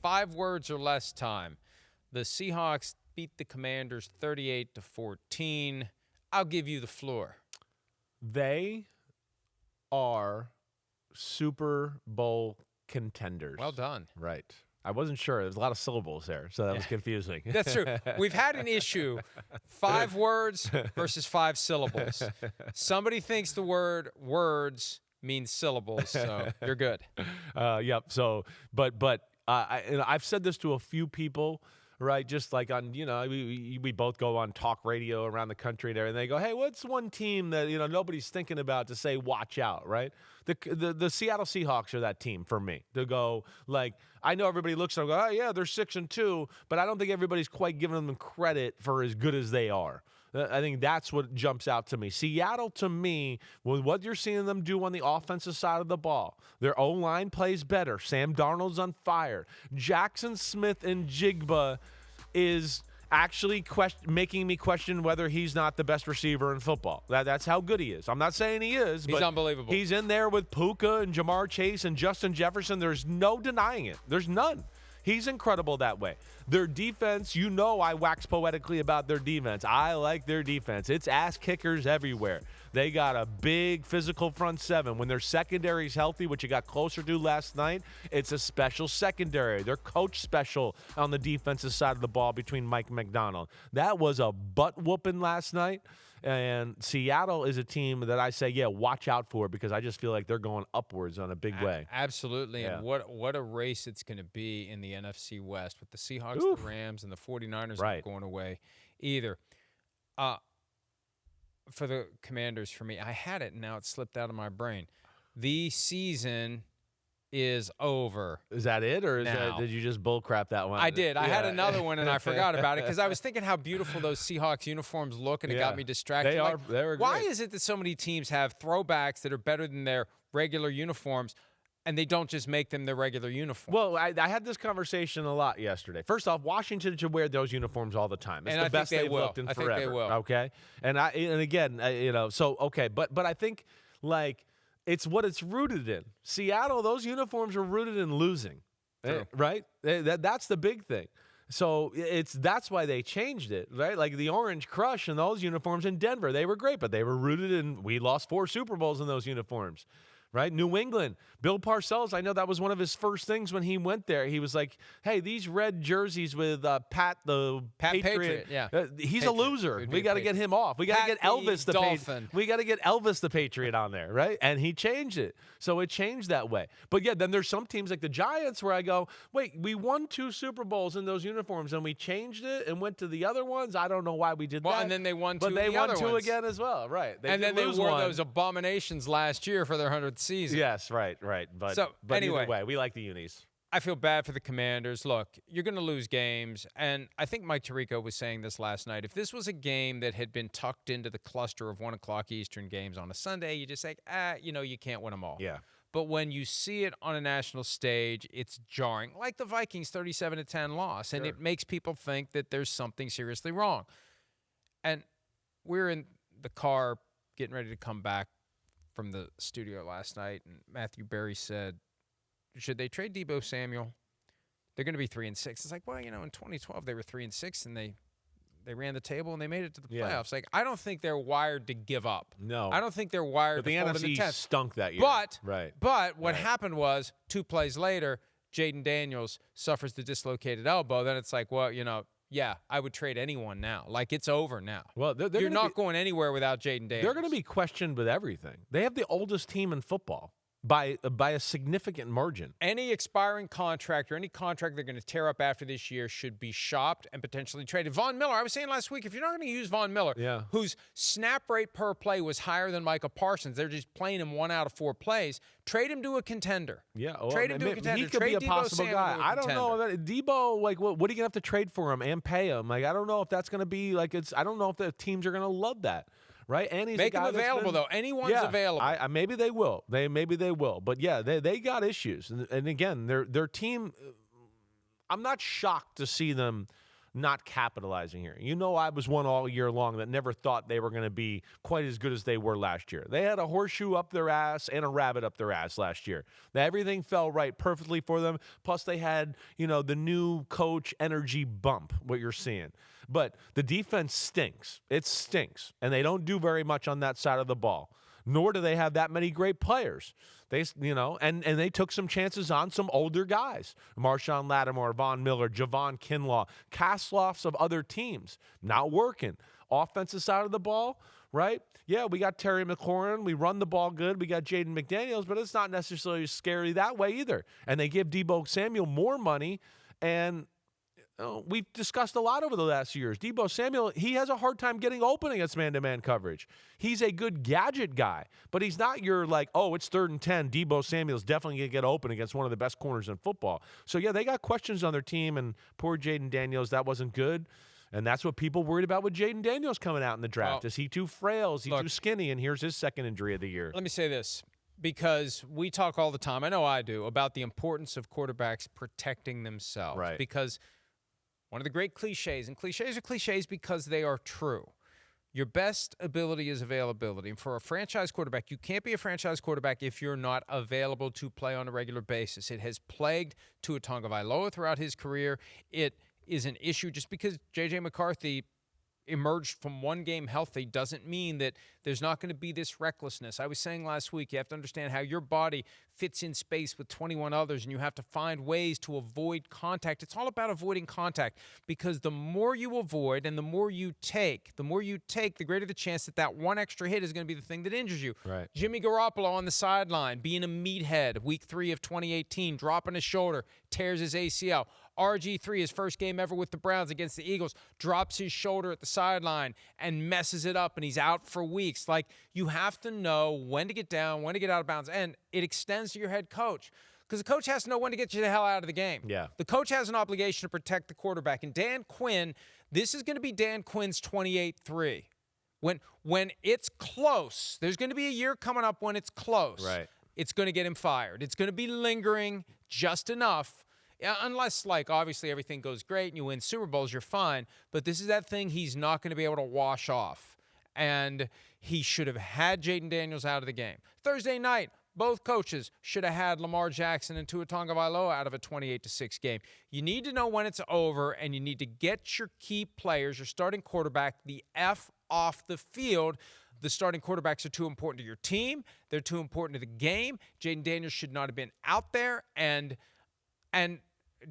5 words or less time. The Seahawks beat the Commanders 38-14. I'll give you the floor. They are Super Bowl contenders. Well done. Right. I wasn't sure. There's a lot of syllables there, so that was confusing. That's true. We've had an issue. 5 words versus 5 syllables. Somebody thinks the word words means syllables, so you're good. Yep. So, but I've said this to a few people, right? Just like on, we both go on talk radio around the country there, and they go, hey, what's one team that, nobody's thinking about to say, watch out, right? The Seattle Seahawks are that team for me. To go, like, I know everybody looks and go, oh, yeah, they're 6-2, but I don't think everybody's quite giving them credit for as good as they are. I think that's what jumps out to me. Seattle, to me, with what you're seeing them do on the offensive side of the ball, their O-line plays better. Sam Darnold's on fire. Jackson Smith and Jigba is actually making me question whether he's not the best receiver in football. That's how good he is. I'm not saying he is, but he's unbelievable. He's in there with Puka and Jamar Chase and Justin Jefferson. There's no denying it. There's none. He's incredible that way. Their defense, I wax poetically about their defense. I like their defense. It's ass kickers everywhere. They got a big physical front seven. When their secondary's healthy, which you got closer to last night, it's a special secondary. They're coach special on the defensive side of the ball between Mike McDonald. That was a butt-whooping last night. And Seattle is a team that I say, watch out for, because I just feel like they're going upwards on a big way. Absolutely. Yeah. And what a race it's going to be in the NFC West with the Seahawks, the Rams, and the 49ers not going away either. For the Commanders, for me, I had it, and now it slipped out of my brain. The season is over. Is that it, or did you just bullcrap that one? I did. I had another one, and I forgot about it because I was thinking how beautiful those Seahawks uniforms look, and it got me distracted. They were great. Why is it that so many teams have throwbacks that are better than their regular uniforms, and they don't just make them their regular uniform? Well, I had this conversation a lot yesterday. First off, Washington should wear those uniforms all the time. It's the best they've looked in forever. I think they will. Okay, and again, but I think like. It's what it's rooted in. Seattle, those uniforms are rooted in losing, right? That's the big thing. So that's why they changed it, right? Like the Orange Crush and those uniforms in Denver, they were great, but they were rooted in, we lost 4 Super Bowls in those uniforms, right? New England, Bill Parcells, I know that was one of his first things when he went there. He was like, hey, these red jerseys with Pat Patriot. Yeah. He's a loser. We got to get him off. We got to get Elvis the Patriot. We got to get Elvis the Patriot on there, right? And he changed it. So it changed that way. But yeah, then there's some teams like the Giants where I go, wait, we won 2 Super Bowls in those uniforms and we changed it and went to the other ones. I don't know why we did that. And then they won 2 But they won 2 again as well, right? And then they wore those abominations last year for their 100th season. Yes, right. But anyway, either way, we like the unis. I feel bad for the Commanders. Look, you're going to lose games, and I think Mike Tirico was saying this last night. If this was a game that had been tucked into the cluster of 1 o'clock Eastern games on a Sunday, you just say, you can't win them all. Yeah. But when you see it on a national stage, it's jarring, like the Vikings' 37-10 loss, and it makes people think that there's something seriously wrong. And we're in the car getting ready to come back from the studio last night, and Matthew Berry said, should they trade Deebo Samuel? They're going to be 3-6. It's like, well, in 2012 they were 3-6 and they ran the table and they made it to the playoffs. Like, I don't think they're wired to give up. No, I don't think they're wired. But to the fall NFC to the stunk that year. But what happened was 2 plays later, Jayden Daniels suffers the dislocated elbow. Then it's like, well, I would trade anyone now. Like, it's over now. Well, you're not going anywhere without Jayden Daniels. They're going to be questioned with everything. They have the oldest team in football by a significant margin. Any expiring contract or any contract they're going to tear up after this year should be shopped and potentially traded. Von Miller, I was saying last week, if you're not going to use Von Miller, whose snap rate per play was higher than Micah Parsons, they're just playing him 1 out of 4 plays, trade him to a contender. Yeah, trade him to a contender. He could be a possible guy. I don't know. Deebo, like, what are you going to have to trade for him and pay him? Like, I don't know if that's going to be, like, I don't know if the teams are going to love that. Right, and he's make him available though. Anyone's available. Maybe they will. Maybe they will. But yeah, they got issues, and again, their team. I'm not shocked to see them not capitalizing here. You know, I was one all year long that never thought they were going to be quite as good as they were last year. They had a horseshoe up their ass and a rabbit up their ass last year. Everything fell right perfectly for them. Plus, they had, the new coach energy bump, what you're seeing. But the defense stinks. It stinks. And they don't do very much on that side of the ball. Nor do they have that many great players. They, and they took some chances on some older guys. Marshawn Lattimore, Von Miller, Javon Kinlaw, cast-offs of other teams. Not working. Offensive side of the ball, right? Yeah, we got Terry McLaurin. We run the ball good. We got Jayden Daniels, but it's not necessarily scary that way either. And they give Deebo Samuel more money, and we've discussed a lot over the last years. Deebo Samuel, he has a hard time getting open against man-to-man coverage. He's a good gadget guy, but he's not your it's 3rd and 10. Deebo Samuel's definitely going to get open against one of the best corners in football. So, yeah, they got questions on their team, and poor Jayden Daniels, that wasn't good. And that's what people worried about with Jayden Daniels coming out in the draft. Is he too frail? Is he too skinny? And here's his second injury of the year. Let me say this, because we talk all the time, I know I do, about the importance of quarterbacks protecting themselves. Right. Because one of the great cliches, and cliches are cliches because they are true. Your best ability is availability. And for a franchise quarterback, you can't be a franchise quarterback if you're not available to play on a regular basis. It has plagued Tua Tagovailoa throughout his career. It is an issue. Just because J.J. McCarthy emerged from one game healthy doesn't mean that there's not going to be this recklessness. I was saying last week, you have to understand how your body fits in space with 21 others, and you have to find ways to avoid contact. It's all about avoiding contact, because the more you avoid and the more you take, the greater the chance that that one extra hit is going to be the thing that injures you. Right. Jimmy Garoppolo on the sideline, being a meathead, week 3 of 2018, dropping his shoulder, tears his ACL. RG3, his first game ever with the Browns against the Eagles, drops his shoulder at the sideline and messes it up, and he's out for weeks. You have to know when to get down, when to get out of bounds, and it extends to your head coach, because the coach has to know when to get you the hell out of the game. Yeah. The coach has an obligation to protect the quarterback, and Dan Quinn, this is going to be Dan Quinn's 28-3. When it's close, there's going to be a year coming up when it's close. Right. It's going to get him fired. It's going to be lingering just enough. Unless, obviously everything goes great and you win Super Bowls, you're fine. But this is that thing he's not going to be able to wash off. And he should have had Jayden Daniels out of the game. Thursday night, both coaches should have had Lamar Jackson and Tua Tagovailoa out of a 28-6 game. You need to know when it's over, and you need to get your key players, your starting quarterback, the F off the field. The starting quarterbacks are too important to your team. They're too important to the game. Jayden Daniels should not have been out there, and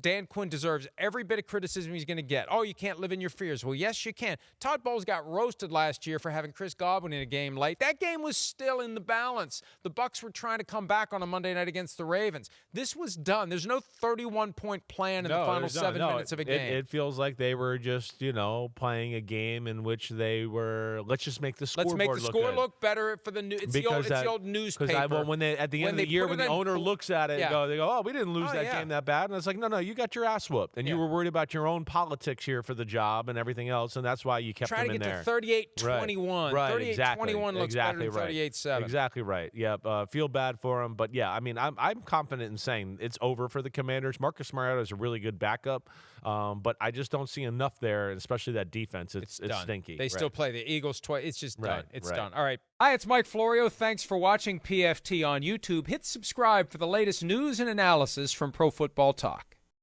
Dan Quinn deserves every bit of criticism he's going to get. Oh, you can't live in your fears. Well, yes, you can. Todd Bowles got roasted last year for having Chris Godwin in a game late. That game was still in the balance. The Bucs were trying to come back on a Monday night against the Ravens. This was done. There's no 31-point plan in the final 7 minutes of a game. It feels like they were just, playing a game in which they were, let's just make the scoreboard look good. Let's make the score look better for the new. It's the old newspaper. Because when they at the end of the year, when the owner looks at it, they go, oh, we didn't lose that game that bad. And it's like, no, you got your ass whooped, and you were worried about your own politics here for the job and everything else, and that's why you kept them in there. Trying to get to 38-21. Right, 38-21 looks better than 38-7. Exactly right. Yep. Feel bad for them, but yeah, I mean, I'm confident in saying it's over for the Commanders. Marcus Mariota is a really good backup, but I just don't see enough there, especially that defense. It's stinky. They still play the Eagles twice. It's just done. It's done. All right. Hi, it's Mike Florio. Thanks for watching PFT on YouTube. Hit subscribe for the latest news and analysis from Pro Football Talk.